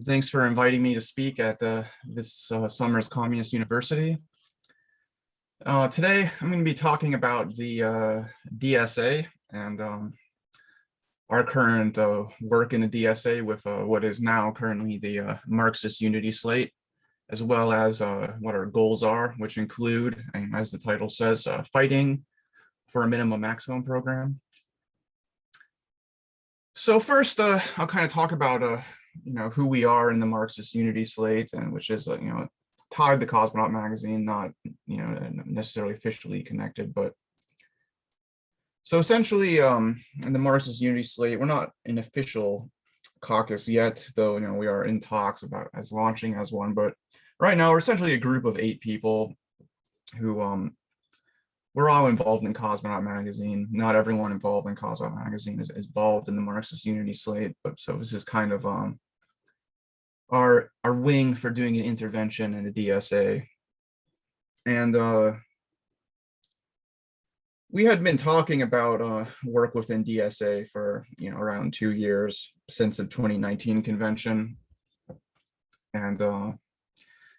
Thanks for inviting me to speak at this summer's Communist University. Today, I'm going to be talking about the DSA and our current work in the DSA with what is now currently the Marxist Unity Slate, as well as what our goals are, which include, and as the title says, fighting for a minimum maximum program. So first, I'll kind of talk about who we are in the Marxist Unity Slate, and which is tied to Cosmonaut magazine, not necessarily officially connected, but so essentially in the Marxist Unity Slate, we're not an official caucus yet, though we are in talks about launching as one. But right now, we're essentially a group of 8 people who we're all involved in Cosmonaut magazine. Not everyone involved in Cosmonaut magazine is involved in the Marxist Unity Slate, but so this is kind of our wing for doing an intervention in the DSA. And we had been talking about work within DSA for around 2 years since the 2019 convention. And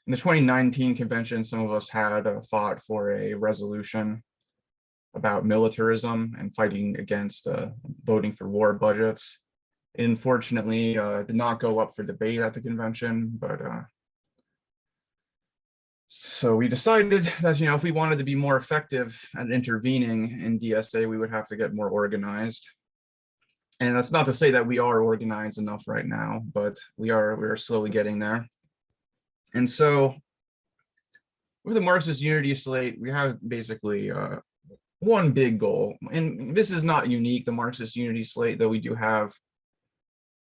in the 2019 convention, some of us had fought for a resolution about militarism and fighting against voting for war budgets. It unfortunately did not go up for debate at the convention, but so we decided that if we wanted to be more effective at intervening in DSA, we would have to get more organized. And that's not to say that we are organized enough right now, but we are slowly getting there. And so with the Marxist Unity Slate, we have basically one big goal, and this is not unique, the Marxist Unity Slate, though we do have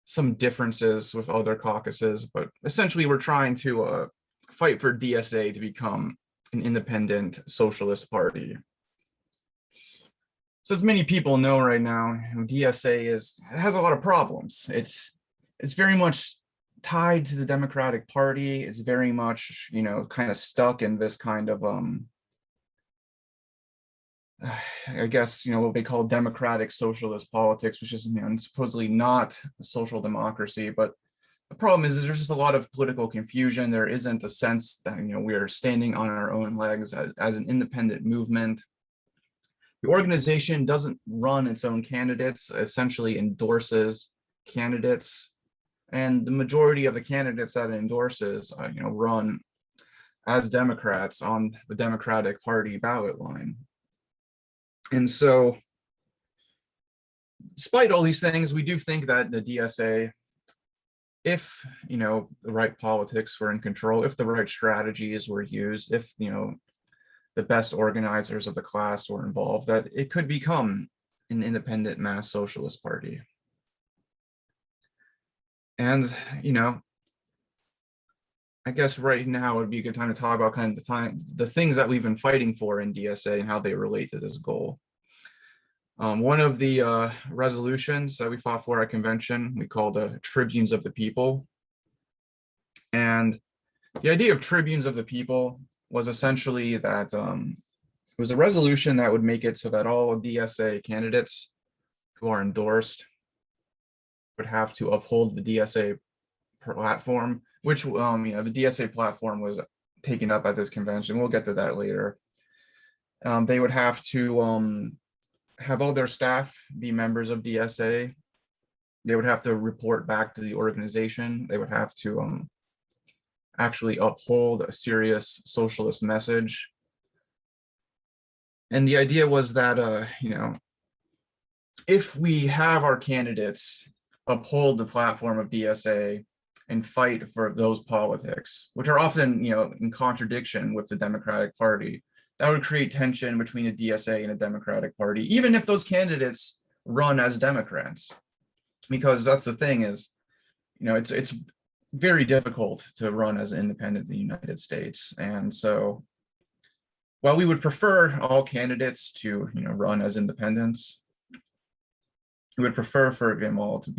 some differences with other caucuses, but essentially we're trying to fight for DSA to become an independent socialist party. So as many people know right now, DSA has a lot of problems. It's very much tied to the Democratic Party. It's very much, kind of stuck in this kind of, I guess, what they call democratic socialist politics, which is supposedly not social democracy. But the problem is there's just a lot of political confusion. There isn't a sense that, we are standing on our own legs as an independent movement. The organization doesn't run its own candidates, essentially endorses candidates. And the majority of the candidates that it endorses, run as Democrats on the Democratic Party ballot line. And so, despite all these things, we do think that the DSA, if the right politics were in control, if the right strategies were used, if the best organizers of the class were involved, that it could become an independent mass socialist party. And I guess right now would be a good time to talk about kind of the things that we've been fighting for in DSA and how they relate to this goal. One of the resolutions that we fought for at convention, we called Tribunes of the People. And the idea of Tribunes of the People was essentially that it was a resolution that would make it so that all DSA candidates who are endorsed would have to uphold the DSA platform, which the DSA platform was taken up at this convention. We'll get to that later. They would have to have all their staff be members of DSA. They would have to report back to the organization. They would have to actually uphold a serious socialist message. And the idea was that if we have our candidates uphold the platform of DSA and fight for those politics, which are often, in contradiction with the Democratic Party, that would create tension between the DSA and the Democratic Party, even if those candidates run as Democrats. Because that's the thing is, it's very difficult to run as an independent in the United States. And so while we would prefer all candidates to, run as independents, we would prefer for them all to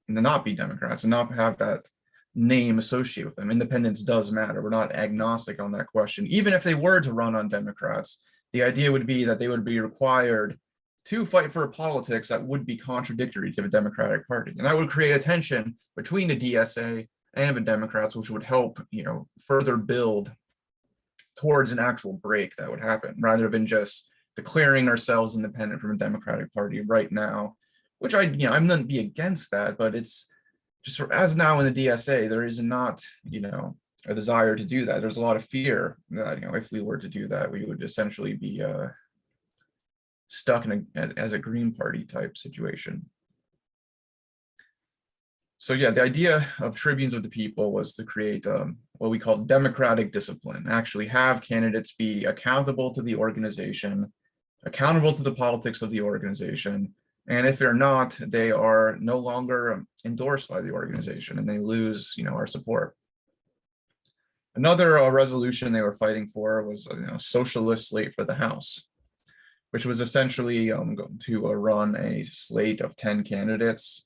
not be Democrats and not have that name associated with them. Independence does matter. We're not agnostic on that question. Even if they were to run on Democrats, the idea would be that they would be required to fight for politics that would be contradictory to the Democratic Party. And that would create a tension between the DSA and the Democrats, which would help, further build towards an actual break that would happen, rather than just declaring ourselves independent from the Democratic Party right now, which I'm not be against that, but it's just as now in the DSA, there is not, a desire to do that. There's a lot of fear that, if we were to do that, we would essentially be stuck in as a Green Party type situation. So yeah, the idea of tribunes of the people was to create what we call democratic discipline, actually have candidates be accountable to the organization, accountable to the politics of the organization, and if they're not, they are no longer endorsed by the organization and they lose, our support. Another resolution they were fighting for was socialist slate for the House, which was essentially to run a slate of 10 candidates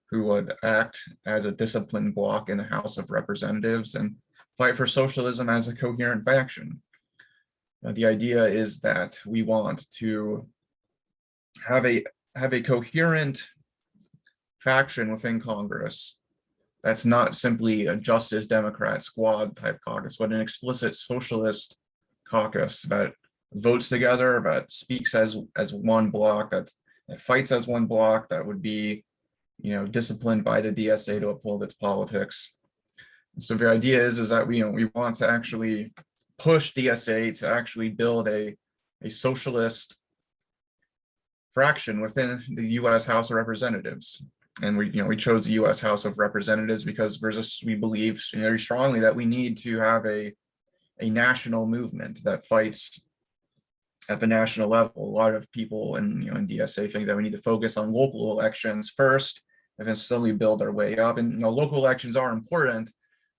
who would act as a disciplined bloc in the House of Representatives and fight for socialism as a coherent faction. The idea is that we want to have a coherent faction within Congress that's not simply a Justice Democrat squad type caucus, but an explicit socialist caucus that votes together, that speaks as one bloc, that fights as one bloc, that would be, disciplined by the DSA to uphold its politics. So the idea is that we want to actually push DSA to actually build a socialist fraction within the U.S. House of Representatives. And we chose the U.S. House of Representatives because we believe very strongly that we need to have a national movement that fights at the national level. A lot of people in DSA think that we need to focus on local elections first and then slowly build our way up. And local elections are important.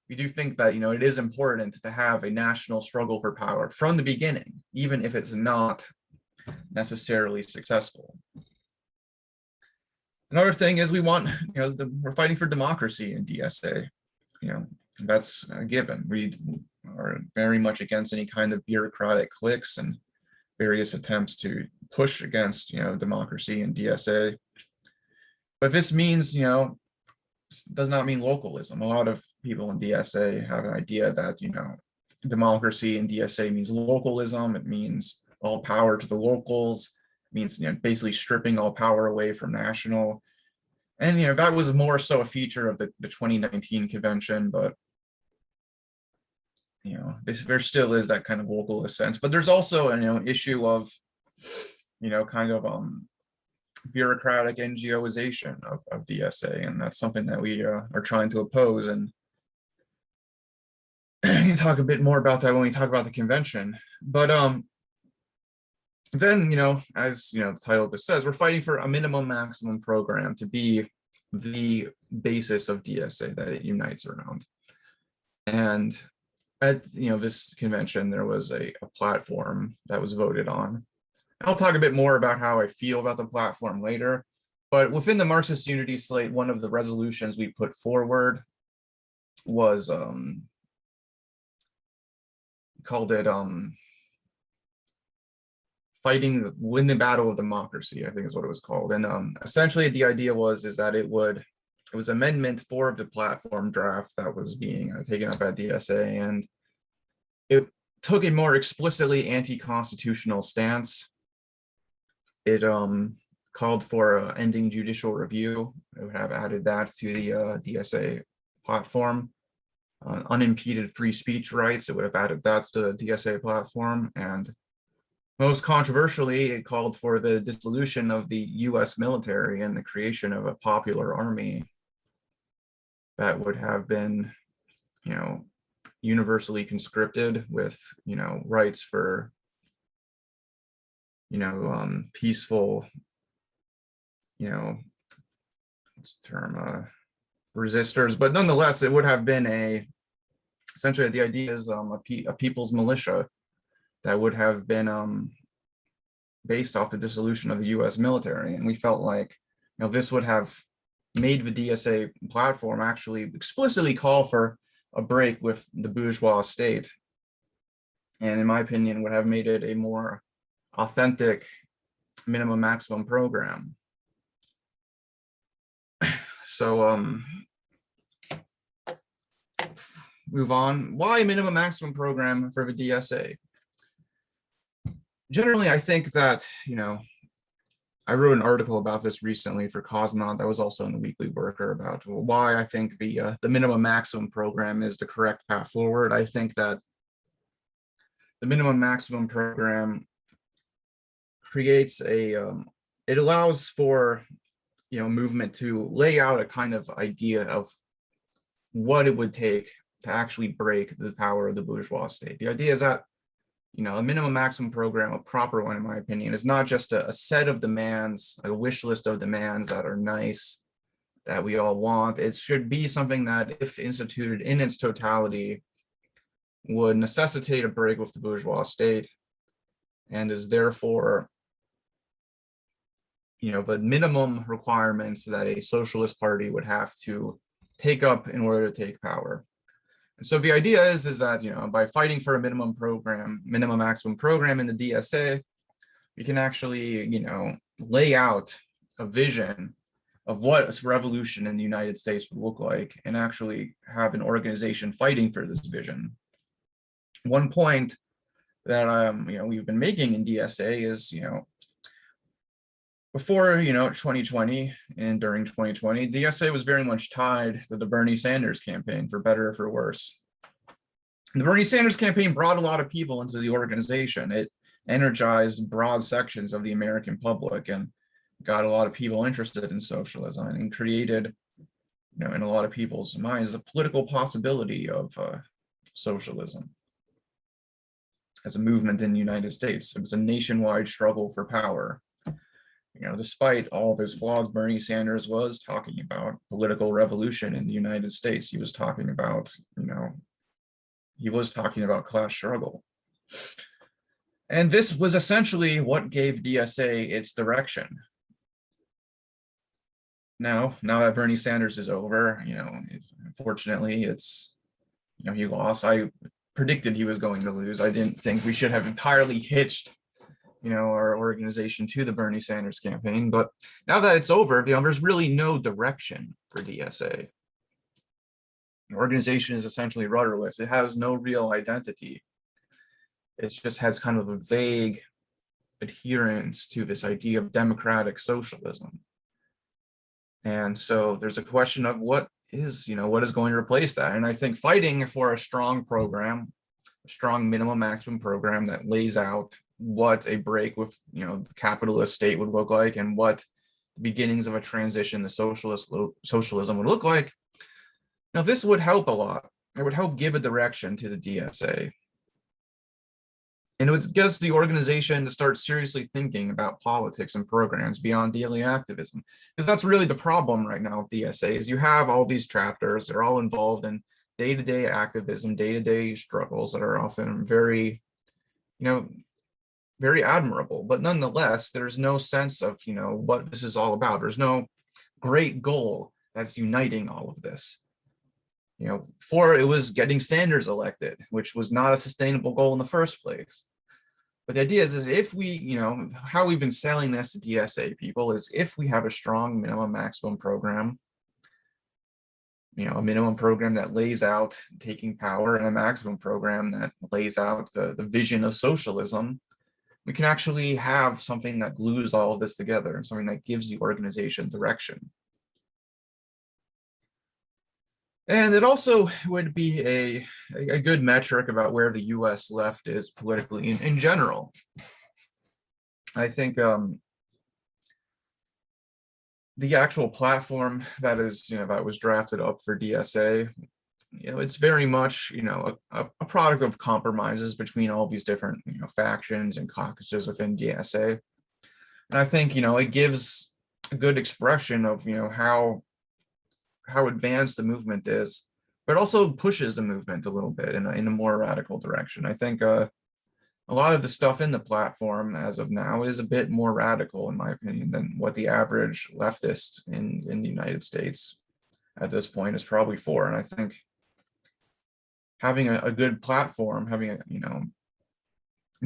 We do think that it is important to have a national struggle for power from the beginning, even if it's not necessarily successful. Another thing is we want, we're fighting for democracy in DSA. That's a given. We are very much against any kind of bureaucratic cliques and various attempts to push against, democracy in DSA. But this means, does not mean localism. A lot of people in DSA have an idea that, democracy in DSA means localism. It means all power to the locals. It means, basically stripping all power away from national. And, that was more so a feature of the 2019 convention, but there still is that kind of localist sense. But there's also an issue of, kind of bureaucratic NGOization of DSA, and that's something that we are trying to oppose. And you can talk a bit more about that when we talk about the convention. But then, as the title of this says, we're fighting for a minimum maximum program to be the basis of DSA that it unites around. And at this convention, there was a platform that was voted on. I'll talk a bit more about how I feel about the platform later, but within the Marxist Unity slate, one of the resolutions we put forward was called it win the battle of democracy, I think is what it was called. And essentially the idea was that it was Amendment 4 of the platform draft that was being taken up at DSA, and it took a more explicitly anti-constitutional stance. It called for ending judicial review. It would have added that to the DSA platform. Unimpeded free speech rights, it would have added that to the DSA platform. And most controversially, it called for the dissolution of the US military and the creation of a popular army that would have been, universally conscripted with, rights for, peaceful, what's the term, resistors. But nonetheless, it would have been essentially the idea is a people's militia that would have been based off the dissolution of the US military. And we felt like, this would have made the DSA platform actually explicitly call for a break with the bourgeois state. And in my opinion, would have made it a more authentic minimum maximum program. So move on. Why minimum maximum program for the DSA? Generally, I think that, I wrote an article about this recently for Cosmonaut that was also in the Weekly Worker about why I think the minimum maximum program is the correct path forward. I think that the minimum maximum program creates it allows for movement to lay out a kind of idea of what it would take to actually break the power of the bourgeois state. The idea is that a minimum maximum program, a proper one in my opinion, is not just a set of demands, a wish list of demands that are nice, that we all want. It should be something that, if instituted in its totality, would necessitate a break with the bourgeois state, and is therefore the minimum requirements that a socialist party would have to take up in order to take power. And so the idea is that, by fighting for a minimum maximum program in the DSA, we can actually, lay out a vision of what a revolution in the United States would look like, and actually have an organization fighting for this vision. One point that we've been making in DSA is, before 2020 and during 2020, DSA was very much tied to the Bernie Sanders campaign, for better or for worse. The Bernie Sanders campaign brought a lot of people into the organization. It energized broad sections of the American public and got a lot of people interested in socialism, and created, in a lot of people's minds, a political possibility of socialism as a movement in the United States. It was a nationwide struggle for power. Despite all of his flaws, Bernie Sanders was talking about political revolution in the United States. He was talking about, class struggle. And this was essentially what gave DSA its direction. Now that Bernie Sanders is over, unfortunately, he lost. I predicted he was going to lose. I didn't think we should have entirely hitched our organization to the Bernie Sanders campaign. But now that it's over, there's really no direction for DSA. The organization is essentially rudderless. It has no real identity. It just has kind of a vague adherence to this idea of democratic socialism. And so there's a question of what is going to replace that. And I think fighting for a strong program, a strong minimum maximum program that lays out what a break with the capitalist state would look like, and what the beginnings of a transition to socialism would look like. Now, this would help a lot. It would help give a direction to the DSA. And it would get the organization to start seriously thinking about politics and programs beyond daily activism. Because that's really the problem right now with DSA, is you have all these chapters, they're all involved in day-to-day activism, day-to-day struggles that are often very, very admirable, but nonetheless, there's no sense of, what this is all about. There's no great goal that's uniting all of this. For it was getting Sanders elected, which was not a sustainable goal in the first place. But the idea is if we, how we've been selling this to DSA people is, if we have a strong minimum maximum program, a minimum program that lays out taking power, and a maximum program that lays out the vision of socialism, we can actually have something that glues all of this together, and something that gives the organization direction. And it also would be a good metric about where the US left is politically in general. I think the actual platform that was drafted up for DSA, it's very much, a product of compromises between all these different, factions and caucuses within DSA. And I think, it gives a good expression of, how advanced the movement is, but also pushes the movement a little bit in a more radical direction. I think a lot of the stuff in the platform as of now is a bit more radical, in my opinion, than what the average leftist in the United States at this point is probably for. And I think having a good platform,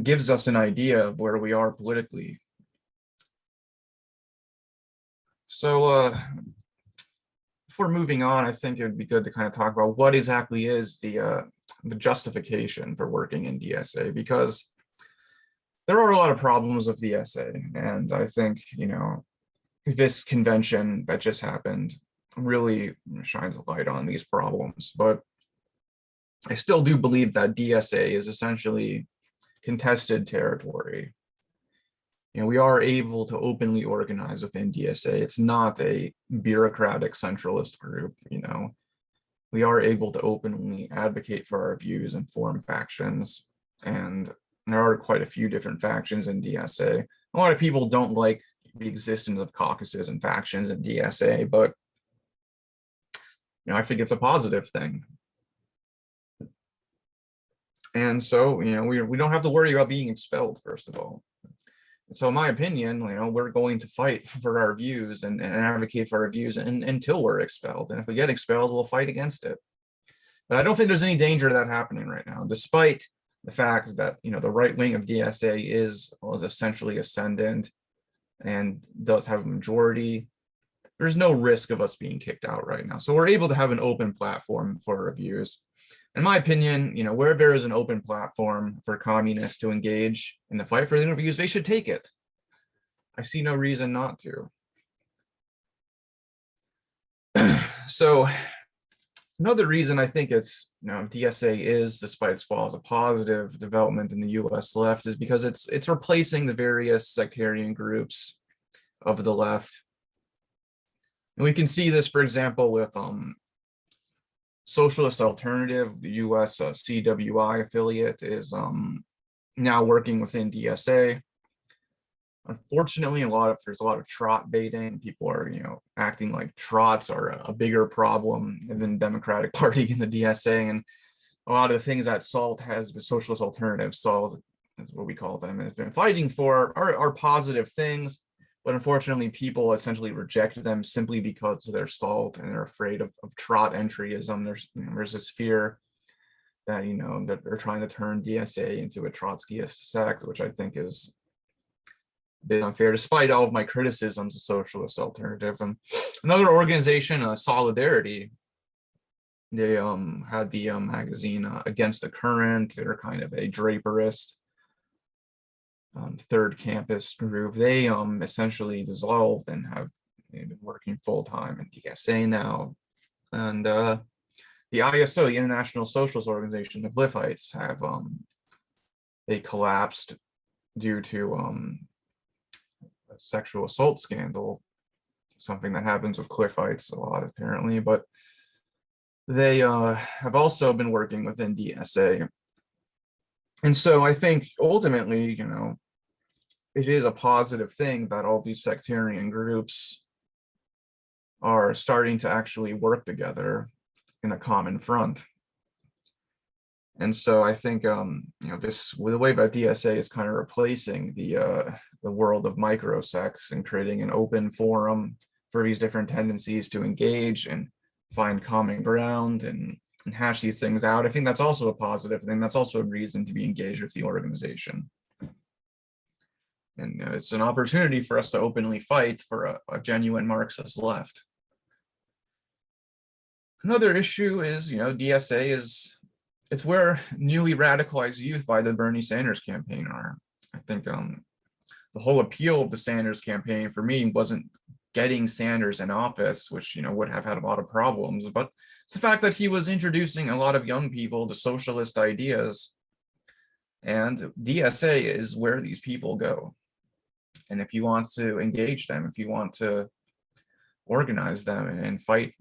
gives us an idea of where we are politically. So before moving on, I think it would be good to kind of talk about what exactly is the justification for working in DSA, because there are a lot of problems with DSA, and I think, this convention that just happened really shines a light on these problems. But I still do believe that DSA is essentially contested territory. We are able to openly organize within DSA. It's not a bureaucratic centralist group. We are able to openly advocate for our views and form factions. And there are quite a few different factions in DSA. A lot of people don't like the existence of caucuses and factions in DSA, but I think it's a positive thing. And so, we don't have to worry about being expelled, first of all. So in my opinion, we're going to fight for our views and advocate for our views until we're expelled. And if we get expelled, we'll fight against it. But I don't think there's any danger of that happening right now, despite the fact that, the right wing of DSA is essentially ascendant and does have a majority. There's no risk of us being kicked out right now. So we're able to have an open platform for reviews. In my opinion, where there is an open platform for communists to engage in the fight for the interviews, they should take it. I see no reason not to. So another reason I think it's, DSA is, despite its flaws, a positive development in the US left is because it's replacing the various sectarian groups of the left. And we can see this, for example, with Socialist Alternative, the US CWI affiliate, is now working within DSA. Unfortunately, there's a lot of trot baiting. People are, acting like trots are a bigger problem than the Democratic Party in the DSA. And a lot of the things that SALT has, the Socialist Alternative, SALT is what we call them, has been fighting for are positive things. But unfortunately, people essentially reject them simply because they're SALT and they're afraid of trot entryism. There's this fear that, that they're trying to turn DSA into a Trotskyist sect, which I think is a bit unfair, despite all of my criticisms of Socialist Alternative. And another organization, Solidarity, they had the magazine Against the Current. They're kind of a draperist third campus group. They essentially dissolved and have been working full-time in DSA now. And the ISO, the International Socialist Organization, the Cliffites, have they collapsed due to a sexual assault scandal, something that happens with Cliffites a lot apparently. But they have also been working within DSA. And so I think ultimately, it is a positive thing that all these sectarian groups are starting to actually work together in a common front. And so I think, the way that DSA is kind of replacing the world of microsects and creating an open forum for these different tendencies to engage and find common ground and hash these things out. I think that's also a positive thing. That's also a reason to be engaged with the organization. And it's an opportunity for us to openly fight for a genuine Marxist left. Another issue is, DSA it's where newly radicalized youth by the Bernie Sanders campaign are. I think the whole appeal of the Sanders campaign for me wasn't getting Sanders in office, which, would have had a lot of problems, but it's the fact that he was introducing a lot of young people to socialist ideas, and DSA is where these people go. And if you want to engage them, if you want to organize them and fight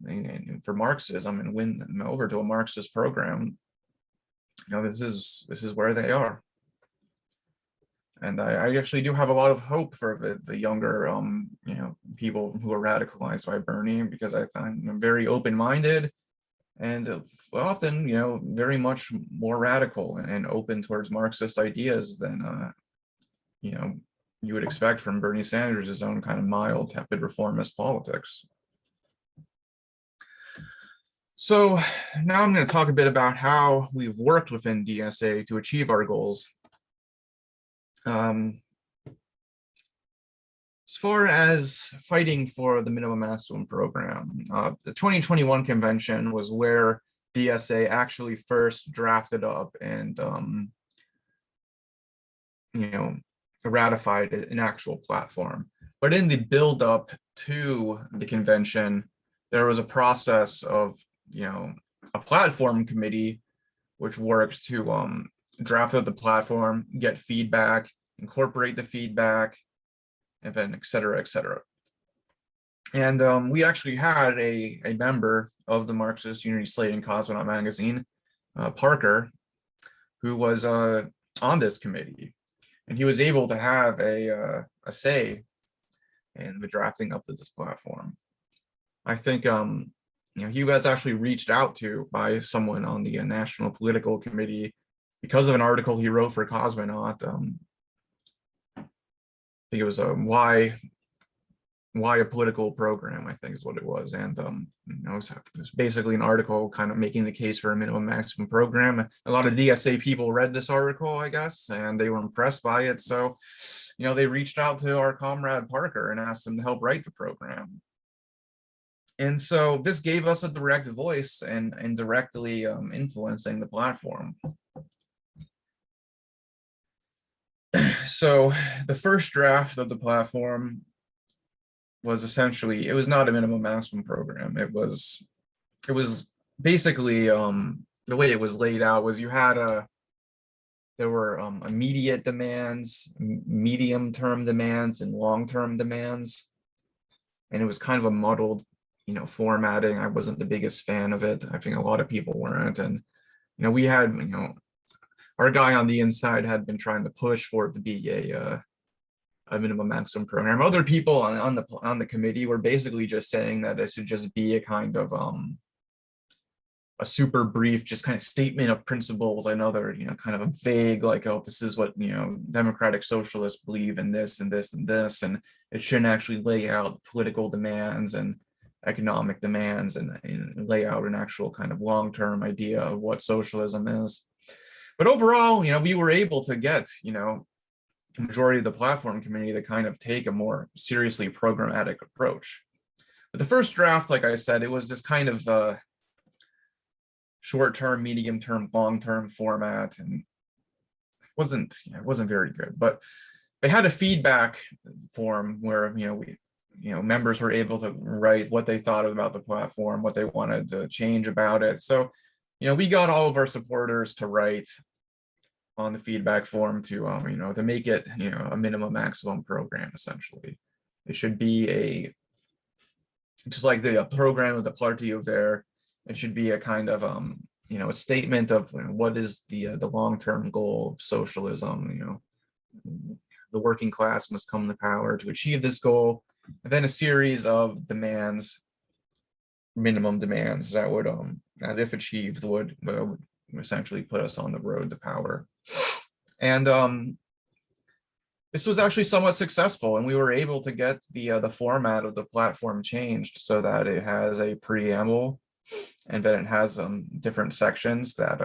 for Marxism and win them over to a Marxist program, this is where they are. And I actually do have a lot of hope for the younger, people who are radicalized by Bernie, because I find them very open-minded and often, very much more radical and open towards Marxist ideas than, you would expect from Bernie Sanders' own kind of mild, tepid reformist politics. So now I'm going to talk a bit about how we've worked within DSA to achieve our goals. As far as fighting for the minimum maximum program, the 2021 convention was where DSA actually first drafted up and ratified an actual platform. But in the build-up to the convention, there was a process of a platform committee which worked to draft out the platform, get feedback, incorporate the feedback, and then et cetera, et cetera. And we actually had a member of the Marxist Unity Slate and Cosmonaut magazine, Parker, who was on this committee, and he was able to have a say in the drafting up of this platform. I think he was actually reached out to by someone on the National Political Committee because of an article he wrote for Cosmonaut. I think it was why a political program, I think is what it was. And it was basically an article kind of making the case for a minimum maximum program. A lot of DSA people read this article, I guess, and they were impressed by it. So, they reached out to our comrade Parker and asked him to help write the program. And so this gave us a direct voice and directly influencing the platform. So the first draft of the platform was essentially, it was not a minimum maximum program. It was basically the way it was laid out was you had there were immediate demands, medium-term demands, and long-term demands, and it was kind of a muddled formatting. I wasn't the biggest fan of it. I think a lot of people weren't, and we had our guy on the inside had been trying to push for it to be a minimum maximum program. Other people on the committee were basically just saying that it should just be a kind of a super brief, just kind of statement of principles. I know they're kind of a vague, like, oh, this is what Democratic Socialists believe in this and this and this, and it shouldn't actually lay out political demands and economic demands and lay out an actual kind of long-term idea of what socialism is. But overall, we were able to get majority of the platform committee to kind of take a more seriously programmatic approach. But the first draft, like I said, it was this kind of short-term, medium-term, long-term format, and it wasn't very good. But they had a feedback form where members were able to write what they thought about the platform, what they wanted to change about it. So we got all of our supporters to write on the feedback form to to make it a minimum maximum program. Essentially, it should be just like the program of the Parti Ouvert. It should be a kind of a statement of what is the long-term goal of socialism. The working class must come to power to achieve this goal, and then a series of demands, minimum demands that would that if achieved would essentially put us on the road to power. And this was actually somewhat successful, and we were able to get the format of the platform changed so that it has a preamble, and then it has different sections that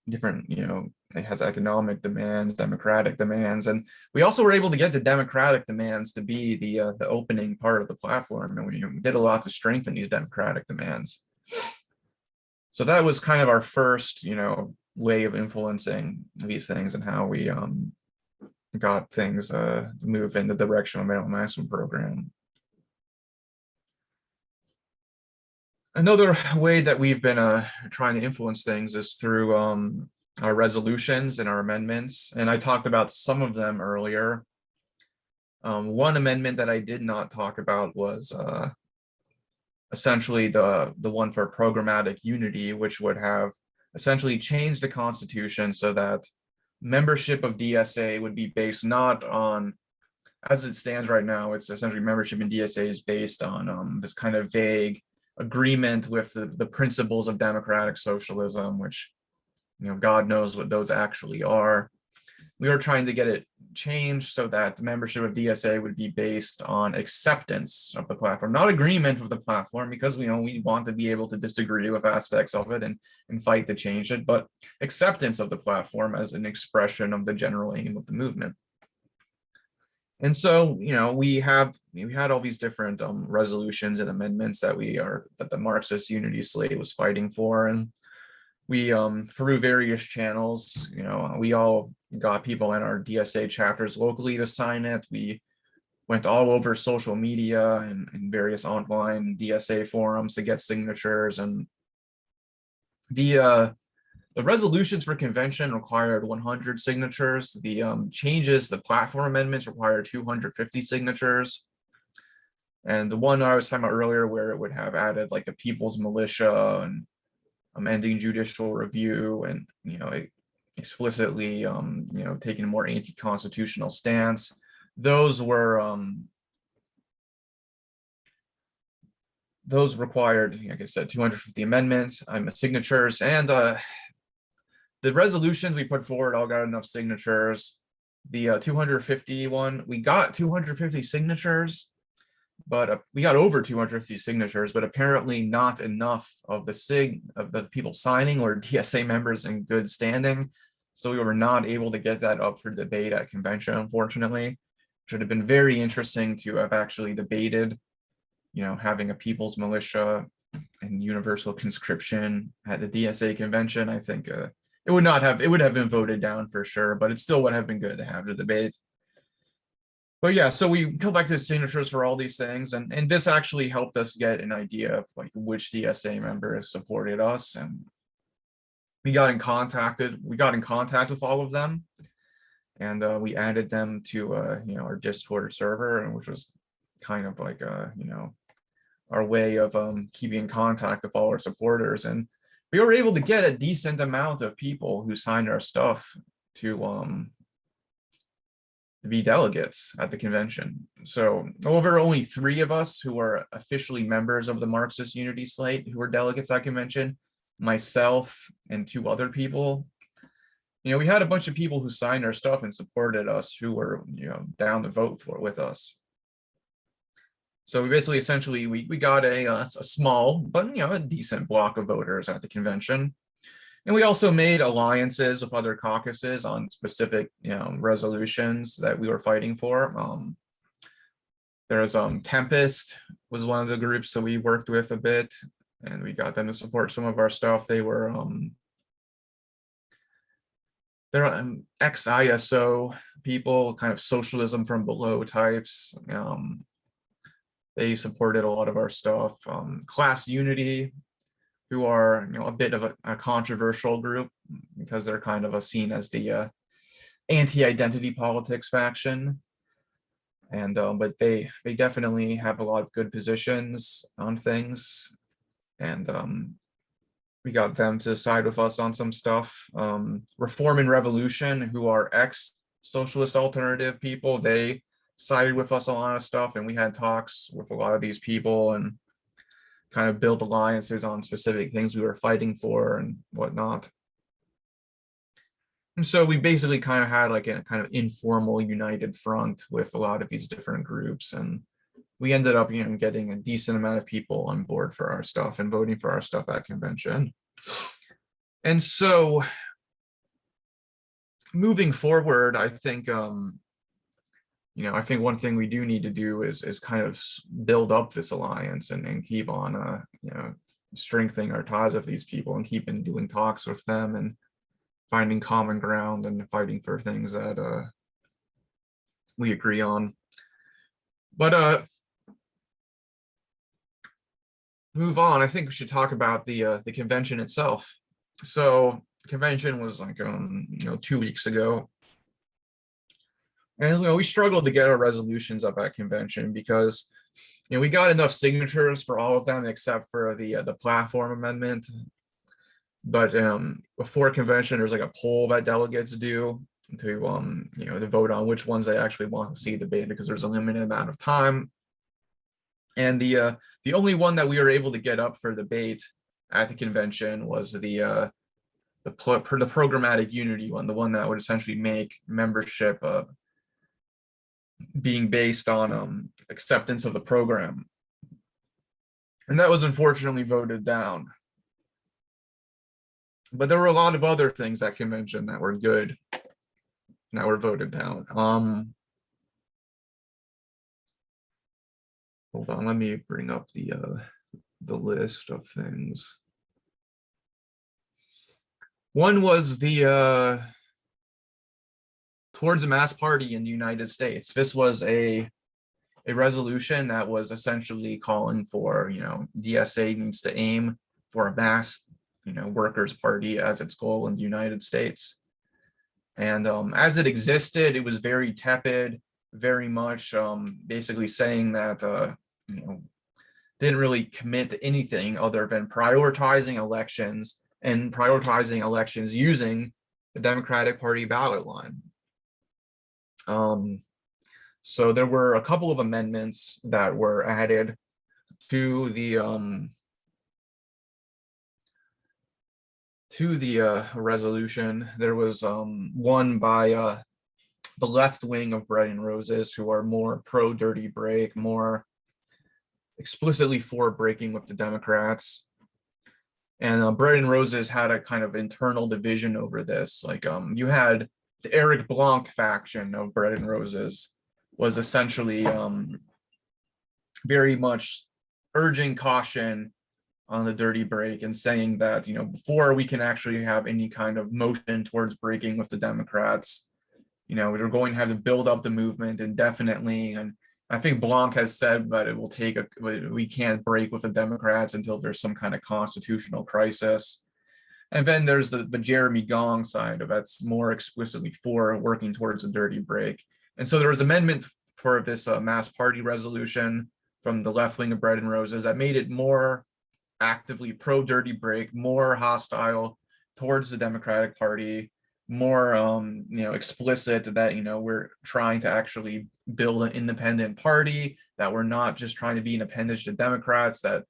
it has economic demands, democratic demands, and we also were able to get the democratic demands to be the opening part of the platform, and we did a lot to strengthen these democratic demands. So that was kind of our first way of influencing these things and how we got things move in the direction of minimum maximum program. Another way that we've been trying to influence things is through our resolutions and our amendments, and I talked about some of them earlier. One amendment that I did not talk about was essentially the one for programmatic unity, which would have essentially changed the Constitution so that membership of DSA would be based not on, as it stands right now, it's essentially membership in DSA is based on this kind of vague agreement with the principles of democratic socialism, which God knows what those actually are. We were trying to get it changed so that the membership of DSA would be based on acceptance of the platform, not agreement with the platform, because we want to be able to disagree with aspects of it and fight to change it, but acceptance of the platform as an expression of the general aim of the movement. And so, we had all these different resolutions and amendments that the Marxist Unity Slate was fighting for, and we through various channels, we all got people in our DSA chapters locally to sign it. We went all over social media and various online DSA forums to get signatures, and the resolutions for convention required 100 signatures. The platform amendments required 250 signatures. And the one I was talking about earlier, where it would have added like the people's militia and ending judicial review, and explicitly taking a more anti-constitutional stance. Those required, like I said, 250 amendments, signatures, and the resolutions we put forward all got enough signatures. The 250 one, we got 250 signatures, but we got over 250 signatures, but apparently not enough of the people signing or DSA members in good standing. So we were not able to get that up for debate at convention, unfortunately. Which would have been very interesting to have actually debated, having a people's militia and universal conscription at the DSA convention. I think it would have been voted down for sure, but it still would have been good to have the debate. But yeah, so we collected signatures for all these things, and this actually helped us get an idea of like which DSA members supported us, and we got in contact with all of them, and we added them to our Discord server, and which was kind of like our way of keeping in contact with all our supporters. And we were able to get a decent amount of people who signed our stuff to be delegates at the convention. So over only 3 of us who are officially members of the Marxist Unity Slate who were delegates at convention, myself and 2 other people. We had a bunch of people who signed our stuff and supported us who were down to vote with us. So we basically essentially we got a small but a decent block of voters at the convention. And we also made alliances with other caucuses on specific, resolutions that we were fighting for. There's Tempest was one of the groups that we worked with a bit, and we got them to support some of our stuff. They're ex-ISO people, kind of socialism from below types. They supported a lot of our stuff. Class Unity, who are a bit of a controversial group because they're kind of seen as the anti-identity politics faction, and but they definitely have a lot of good positions on things, and we got them to side with us on some stuff. Reform and Revolution, who are ex-socialist alternative people, they sided with us on a lot of stuff, and we had talks with a lot of these people and kind of build alliances on specific things we were fighting for and whatnot. And so we basically kind of had like a kind of informal united front with a lot of these different groups, and we ended up getting a decent amount of people on board for our stuff and voting for our stuff at convention. And so moving forward, I think I think one thing we do need to do is kind of build up this alliance and keep on, strengthening our ties with these people and keeping doing talks with them and finding common ground and fighting for things that we agree on. But move on. I think we should talk about the convention itself. So the convention was like 2 weeks ago. And we struggled to get our resolutions up at convention because we got enough signatures for all of them except for the platform amendment. But before convention, there's like a poll that delegates do to vote on which ones they actually want to see debate, because there's a limited amount of time. And the only one that we were able to get up for debate at the convention was the programmatic unity one, the one that would essentially make membership being based on acceptance of the program. And that was unfortunately voted down. But there were a lot of other things at convention that were good that were voted down. Hold on, let me bring up the list of things. One was the towards a mass party in the United States. This was a resolution that was essentially calling for, DSA needs to aim for a mass, workers' party as its goal in the United States. And as it existed, it was very tepid, very much basically saying that, didn't really commit to anything other than prioritizing elections and prioritizing elections using the Democratic Party ballot line. So there were a couple of amendments that were added to the resolution. There was one by the left wing of Bread and Roses, who are more pro dirty break, more explicitly for breaking with the Democrats. And Bread and Roses had a kind of internal division over this. Like you had the Eric Blanc faction of Bread and Roses was essentially very much urging caution on the dirty break and saying that, before we can actually have any kind of motion towards breaking with the Democrats, we're going to have to build up the movement indefinitely. And I think Blanc has said that it will take we can't break with the Democrats until there's some kind of constitutional crisis. And then there's the Jeremy Gong side of that's more explicitly for working towards a dirty break. And so there was amendment for this mass party resolution from the left wing of Bread and Roses that made it more actively pro dirty break, more hostile towards the Democratic Party, more explicit that we're trying to actually build an independent party, that we're not just trying to be independent to Democrats, that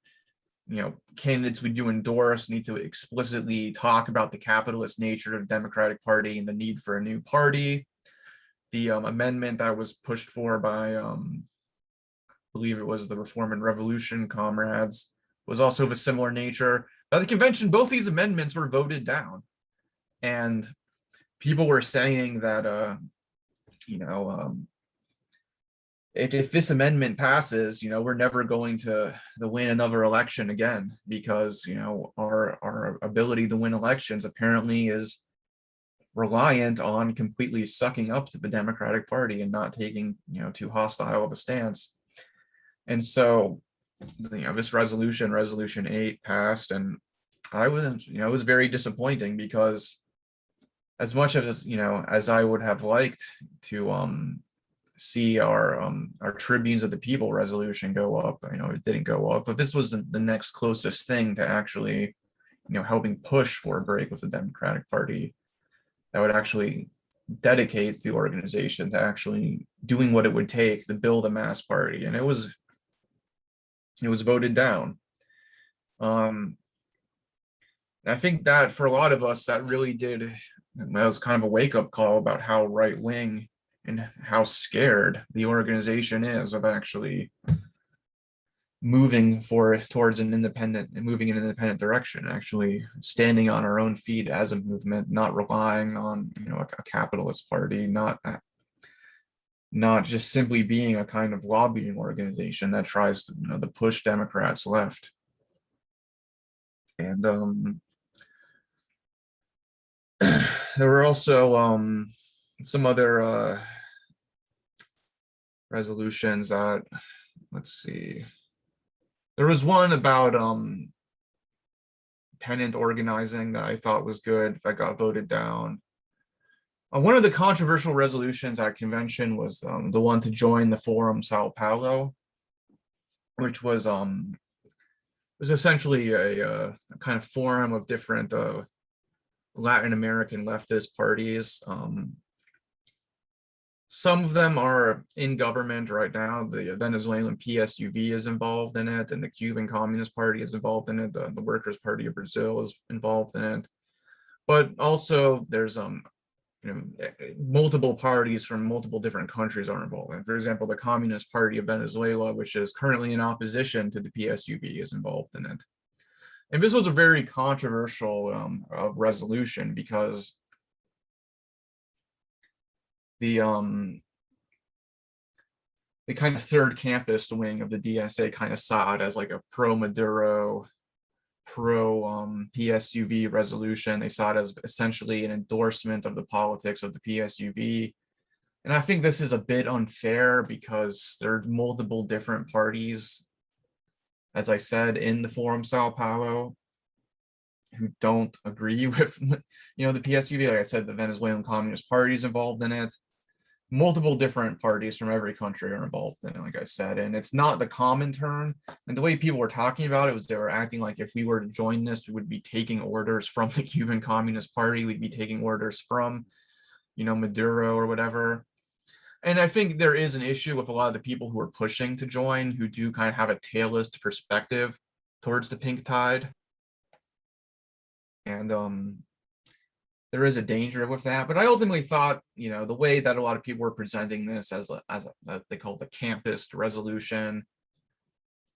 candidates we do endorse need to explicitly talk about the capitalist nature of the Democratic Party and the need for a new party. The amendment that was pushed for by I believe it was the Reform and Revolution comrades was also of a similar nature. At the convention, both these amendments were voted down, and people were saying that if this amendment passes, we're never going to win another election again, because our ability to win elections apparently is reliant on completely sucking up to the Democratic Party and not taking too hostile of a stance. And so this resolution 8 passed, and I was it was very disappointing, because as much as as I would have liked to see our Tribunes of the People resolution go up, it didn't go up, but this was the next closest thing to actually helping push for a break with the Democratic Party that would actually dedicate the organization to actually doing what it would take to build a mass party. And it was voted down. I think that for a lot of us, that was kind of a wake-up call about how right-wing and how scared the organization is of actually moving towards an independent direction, actually standing on our own feet as a movement, not relying on a capitalist party, not just simply being a kind of lobbying organization that tries to to push Democrats left. And there were also some other resolutions that, let's see, there was one about tenant organizing that I thought was good that got voted down. One of the controversial resolutions at convention was the one to join the Forum Sao Paulo, which was essentially a kind of forum of different Latin American leftist parties. Some of them are in government right now. The Venezuelan PSUV is involved in it, and the Cuban Communist Party is involved in it. The Workers' Party of Brazil is involved in it. But also there's multiple parties from multiple different countries are involved in. For example, the Communist Party of Venezuela, which is currently in opposition to the PSUV, is involved in it. And this was a very controversial resolution, because the the kind of third campus wing of the DSA kind of saw it as like a pro-Maduro, pro-PSUV resolution. They saw it as essentially an endorsement of the politics of the PSUV. And I think this is a bit unfair because there are multiple different parties, as I said, in the Forum Sao Paulo who don't agree with, the PSUV. Like I said, the Venezuelan Communist Party is involved in it. Multiple different parties from every country are involved in it, like I said, and it's not the common term. And the way people were talking about it was they were acting like if we were to join this, we would be taking orders from the Cuban Communist Party. We'd be taking orders from, Maduro or whatever. And I think there is an issue with a lot of the people who are pushing to join, who do kind of have a tailist perspective towards the pink tide. And there is a danger with that, but I ultimately thought, the way that a lot of people were presenting this as a they call the campus resolution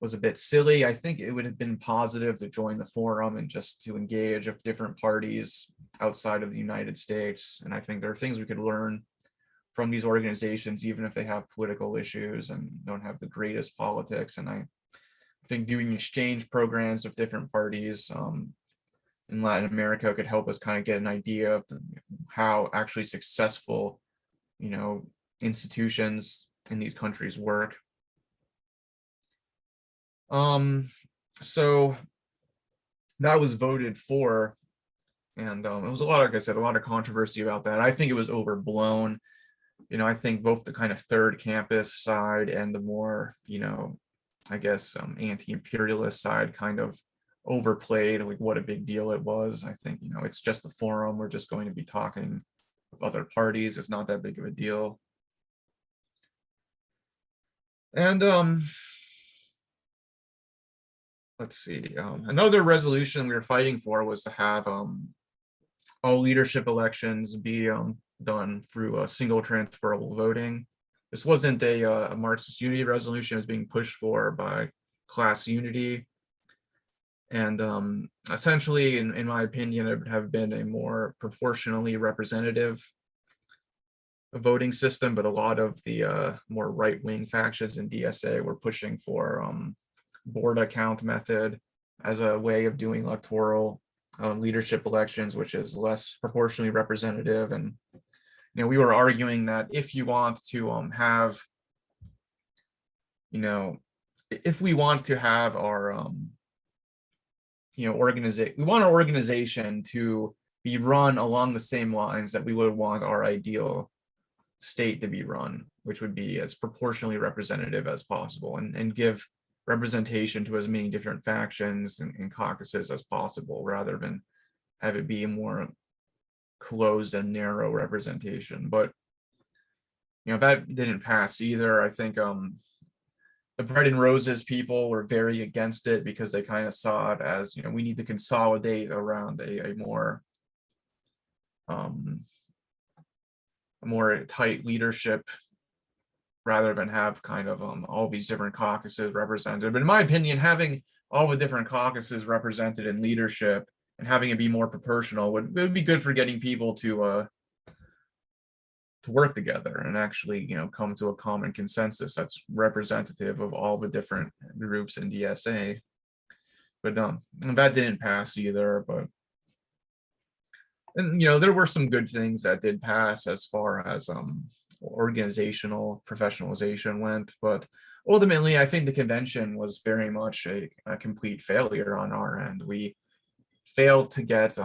was a bit silly. I think it would have been positive to join the forum and just to engage with different parties outside of the United States. And I think there are things we could learn from these organizations, even if they have political issues and don't have the greatest politics. And I think doing exchange programs with different parties in Latin America could help us kind of get an idea of how actually successful, institutions in these countries work. So that was voted for, and it was a lot, like I said, a lot of controversy about that. I think it was overblown. I think both the kind of third campus side and the more, I guess, anti-imperialist side kind of overplayed like what a big deal it was. I think, it's just a forum. We're just going to be talking with other parties. It's not that big of a deal. And let's see, another resolution we were fighting for was to have all leadership elections be done through a single transferable voting. This wasn't a Marxist unity resolution. It was being pushed for by class unity. And essentially, in my opinion, it would have been a more proportionally representative voting system, but a lot of the more right-wing factions in DSA were pushing for board account method as a way of doing electoral leadership elections, which is less proportionally representative. And we were arguing that if you want to have, if we want to have our we want our organization to be run along the same lines that we would want our ideal state to be run, which would be as proportionally representative as possible and give representation to as many different factions and caucuses as possible, rather than have it be a more closed and narrow representation. But that didn't pass either. I think the Bread and Roses people were very against it because they kind of saw it as, we need to consolidate around a more tight leadership rather than have kind of all these different caucuses represented. But in my opinion, having all the different caucuses represented in leadership and having it be more proportional would be good for getting people to work together and actually, come to a common consensus that's representative of all the different groups in DSA. But that didn't pass either. But and there were some good things that did pass as far as organizational professionalization went. But ultimately, I think the convention was very much a complete failure on our end. We failed to get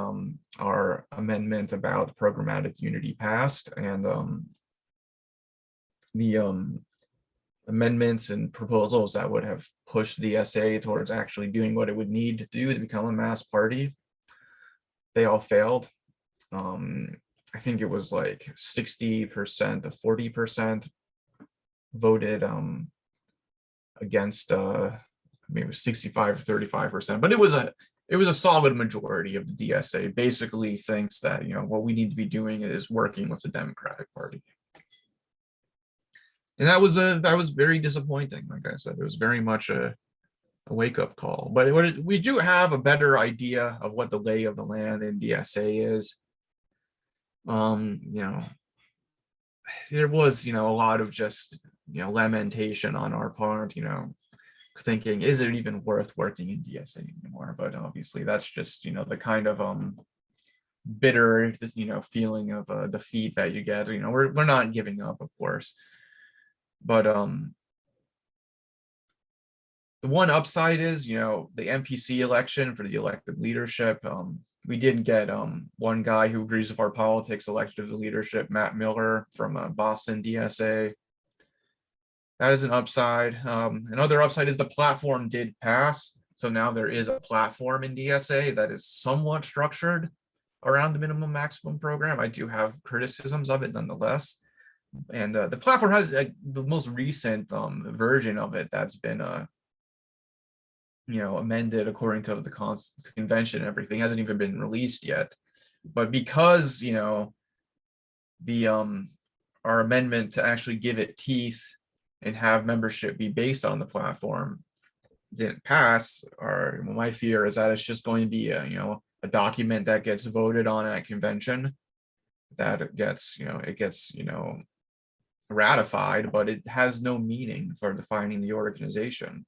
our amendment about programmatic unity passed, and the amendments and proposals that would have pushed the SA towards actually doing what it would need to do to become a mass party, they all failed. I think it was like 60% to 40% voted against maybe it was 65 to 35%, but it was a solid majority of the DSA basically thinks that what we need to be doing is working with the Democratic Party. And that was very disappointing. Like I said, it was very much a wake-up call. But we do have a better idea of what the lay of the land in DSA is. There was a lot of just lamentation on our part, thinking, is it even worth working in DSA anymore? But obviously that's just, the kind of bitter, feeling of defeat that you get. We're not giving up, of course, but the one upside is, the MPC election for the elected leadership. We did get one guy who agrees with our politics elected to the leadership, Matt Miller from Boston DSA. That is an upside. Another upside is the platform did pass. So now there is a platform in DSA that is somewhat structured around the minimum maximum program. I do have criticisms of it nonetheless. And the platform has the most recent version of it that's been amended according to the convention and everything. Hasn't even been released yet. But because the our amendment to actually give it teeth and have membership be based on the platform didn't pass, or my fear is that it's just going to be a document that gets voted on at convention, that it gets ratified, but it has no meaning for defining the organization.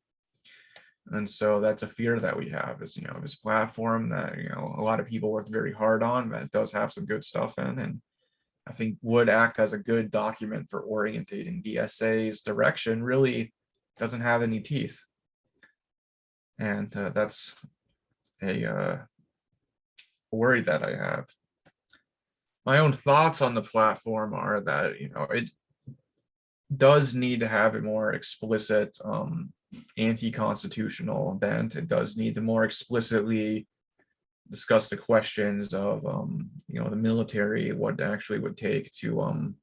And so that's a fear that we have, is this platform that a lot of people worked very hard on, that it does have some good stuff in, and I think would act as a good document for orientating DSA's direction, really doesn't have any teeth. And that's a worry that I have. My own thoughts on the platform are that it does need to have a more explicit anti-constitutional bent. It does need to more explicitly discuss the questions of the military, what it actually would take to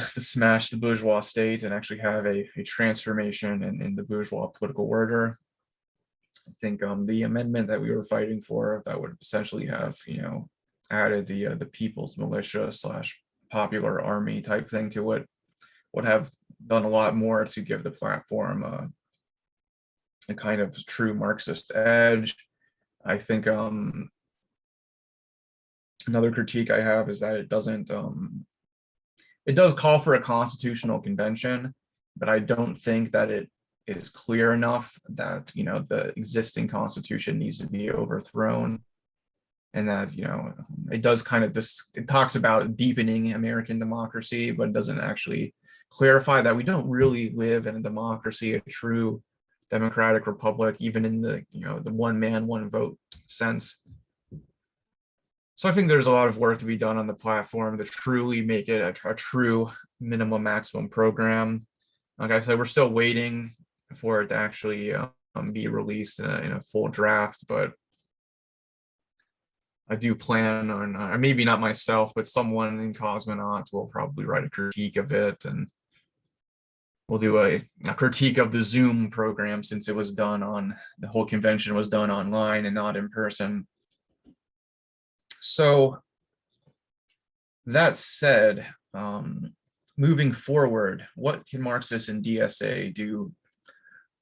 smash the bourgeois state and actually have a transformation in the bourgeois political order. I think the amendment that we were fighting for, that would essentially have added the people's militia / popular army type thing to it, would have done a lot more to give the platform a kind of true Marxist edge. I think another critique I have is that it doesn't it does call for a constitutional convention, but I don't think that it is clear enough that the existing constitution needs to be overthrown, and that it does kind of it talks about deepening American democracy, but it doesn't actually clarify that we don't really live in a democracy, a true democratic republic, even in the the one man, one vote sense. So I think there's a lot of work to be done on the platform to truly make it a true minimum maximum program. Like I said, we're still waiting for it to actually be released in a full draft, but I do plan on, maybe not myself, but someone in Cosmonaut will probably write a critique of it, and we'll do a critique of the Zoom program, since it was done the whole convention was done online and not in person. So that said, moving forward, what can Marxists and DSA do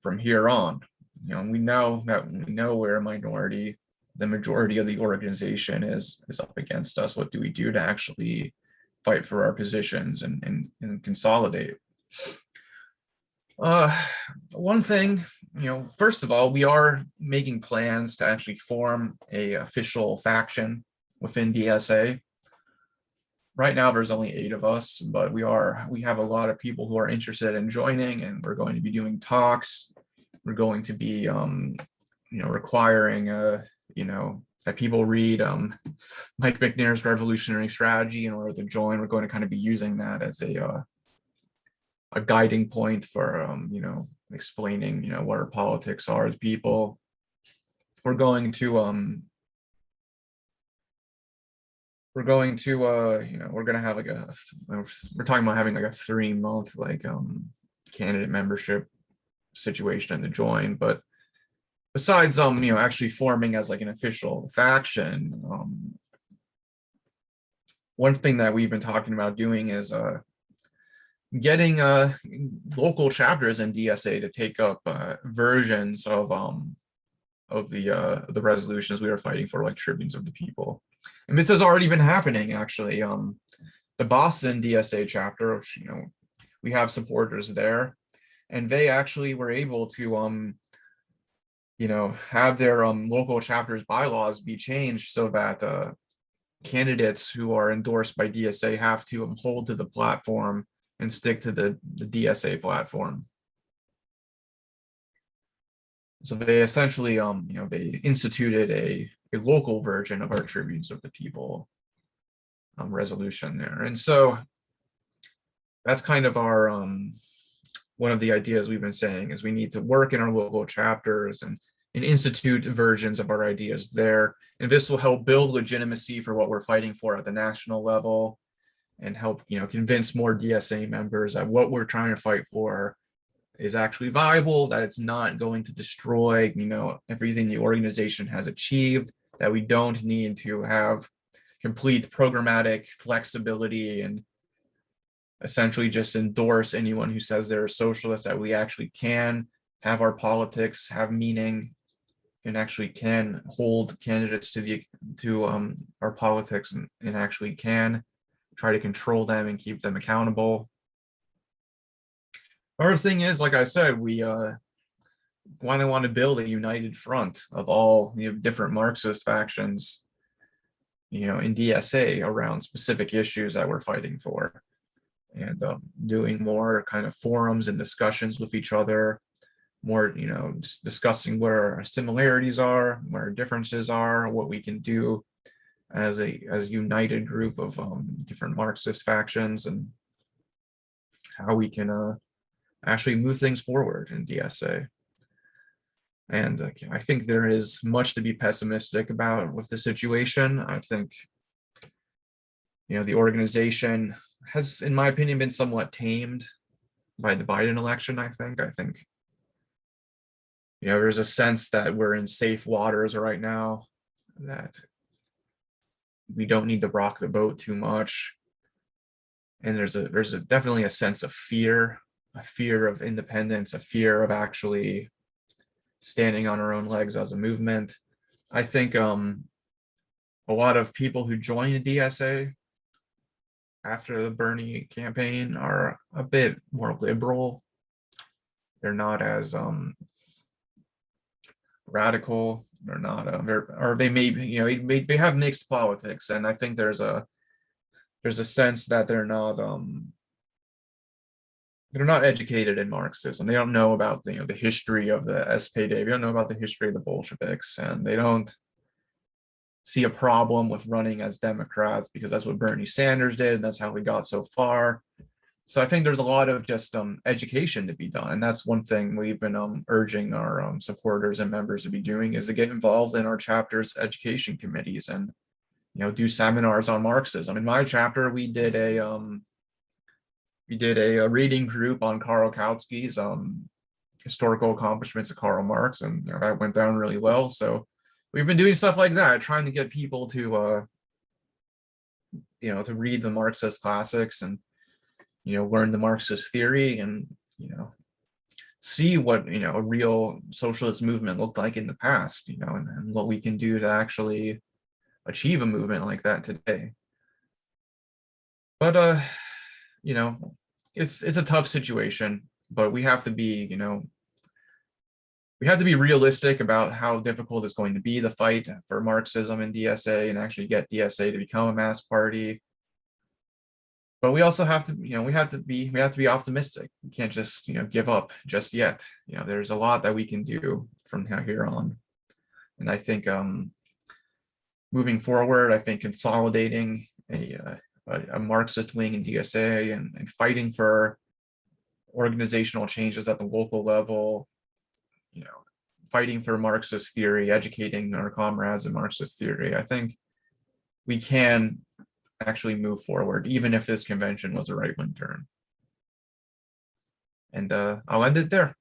from here on? We know we're a minority. The majority of the organization is up against us. What do we do to actually fight for our positions and consolidate? One thing, first of all, we are making plans to actually form a official faction within DSA. Right now, there's only 8 of us, but we have a lot of people who are interested in joining, and we're going to be doing talks. We're going to be, requiring, that people read Mike McNair's Revolutionary Strategy in order to join. We're going to kind of be using that as a guiding point for, explaining, what our politics are as people. We're going to we're going to have we're talking about having like a 3-month candidate membership situation to join. But besides actually forming as an official faction, one thing that we've been talking about doing is getting local chapters in DSA to take up versions of the resolutions we are fighting for, like Tribunes of the People. And this has already been happening, actually. the Boston DSA chapter, which, we have supporters there, and they actually were able to have their local chapters bylaws be changed so that candidates who are endorsed by DSA have to hold to the platform and stick to the DSA platform. So they essentially, they instituted a local version of our Tribunes of the People resolution there. And so that's kind of our, one of the ideas we've been saying is we need to work in our local chapters and institute versions of our ideas there. And this will help build legitimacy for what we're fighting for at the national level and help, convince more DSA members that what we're trying to fight for is actually viable, that it's not going to destroy, everything the organization has achieved, that we don't need to have complete programmatic flexibility and essentially just endorse anyone who says they're a socialist, that we actually can have our politics have meaning and actually can hold candidates to our politics and actually can try to control them and keep them accountable. Our thing is, like I said, we want to build a united front of all different Marxist factions, in DSA around specific issues that we're fighting for, and doing more kind of forums and discussions with each other, more just discussing where our similarities are, where our differences are, what we can do as a united group of different Marxist factions, and how we can actually move things forward in DSA. And I think there is much to be pessimistic about with the situation. I think, the organization has, in my opinion, been somewhat tamed by the Biden election. I think, there's a sense that we're in safe waters right now, that we don't need to rock the boat too much. And there's definitely a sense of fear, a fear of independence, a fear of actually standing on our own legs as a movement. I think a lot of people who join the DSA after the Bernie campaign are a bit more liberal. They're not as radical. They're not, or they may, they have mixed politics, and I think there's a sense that they're not educated in Marxism. They don't know about the history of the SPD. They don't know about the history of the Bolsheviks, and they don't see a problem with running as Democrats because that's what Bernie Sanders did, and that's how we got so far. So I think there's a lot of just education to be done, and that's one thing we've been urging our supporters and members to be doing, is to get involved in our chapter's education committees and do seminars on Marxism. In my chapter, we did a reading group on Karl Kautsky's historical accomplishments of Karl Marx, and that went down really well. So we've been doing stuff like that, trying to get people to to read the Marxist classics and learn the Marxist theory and see what a real socialist movement looked like in the past, and what we can do to actually achieve a movement like that today. But it's a tough situation, but we have to be realistic about how difficult it's going to be, the fight for Marxism in DSA, and actually get DSA to become a mass party. But we also have to, we have to be optimistic. We can't just, give up just yet. There's a lot that we can do from here on. And I think moving forward, I think consolidating a Marxist wing in DSA and fighting for organizational changes at the local level, fighting for Marxist theory, educating our comrades in Marxist theory, I think we can actually move forward, even if this convention was a right-wing turn. And I'll end it there.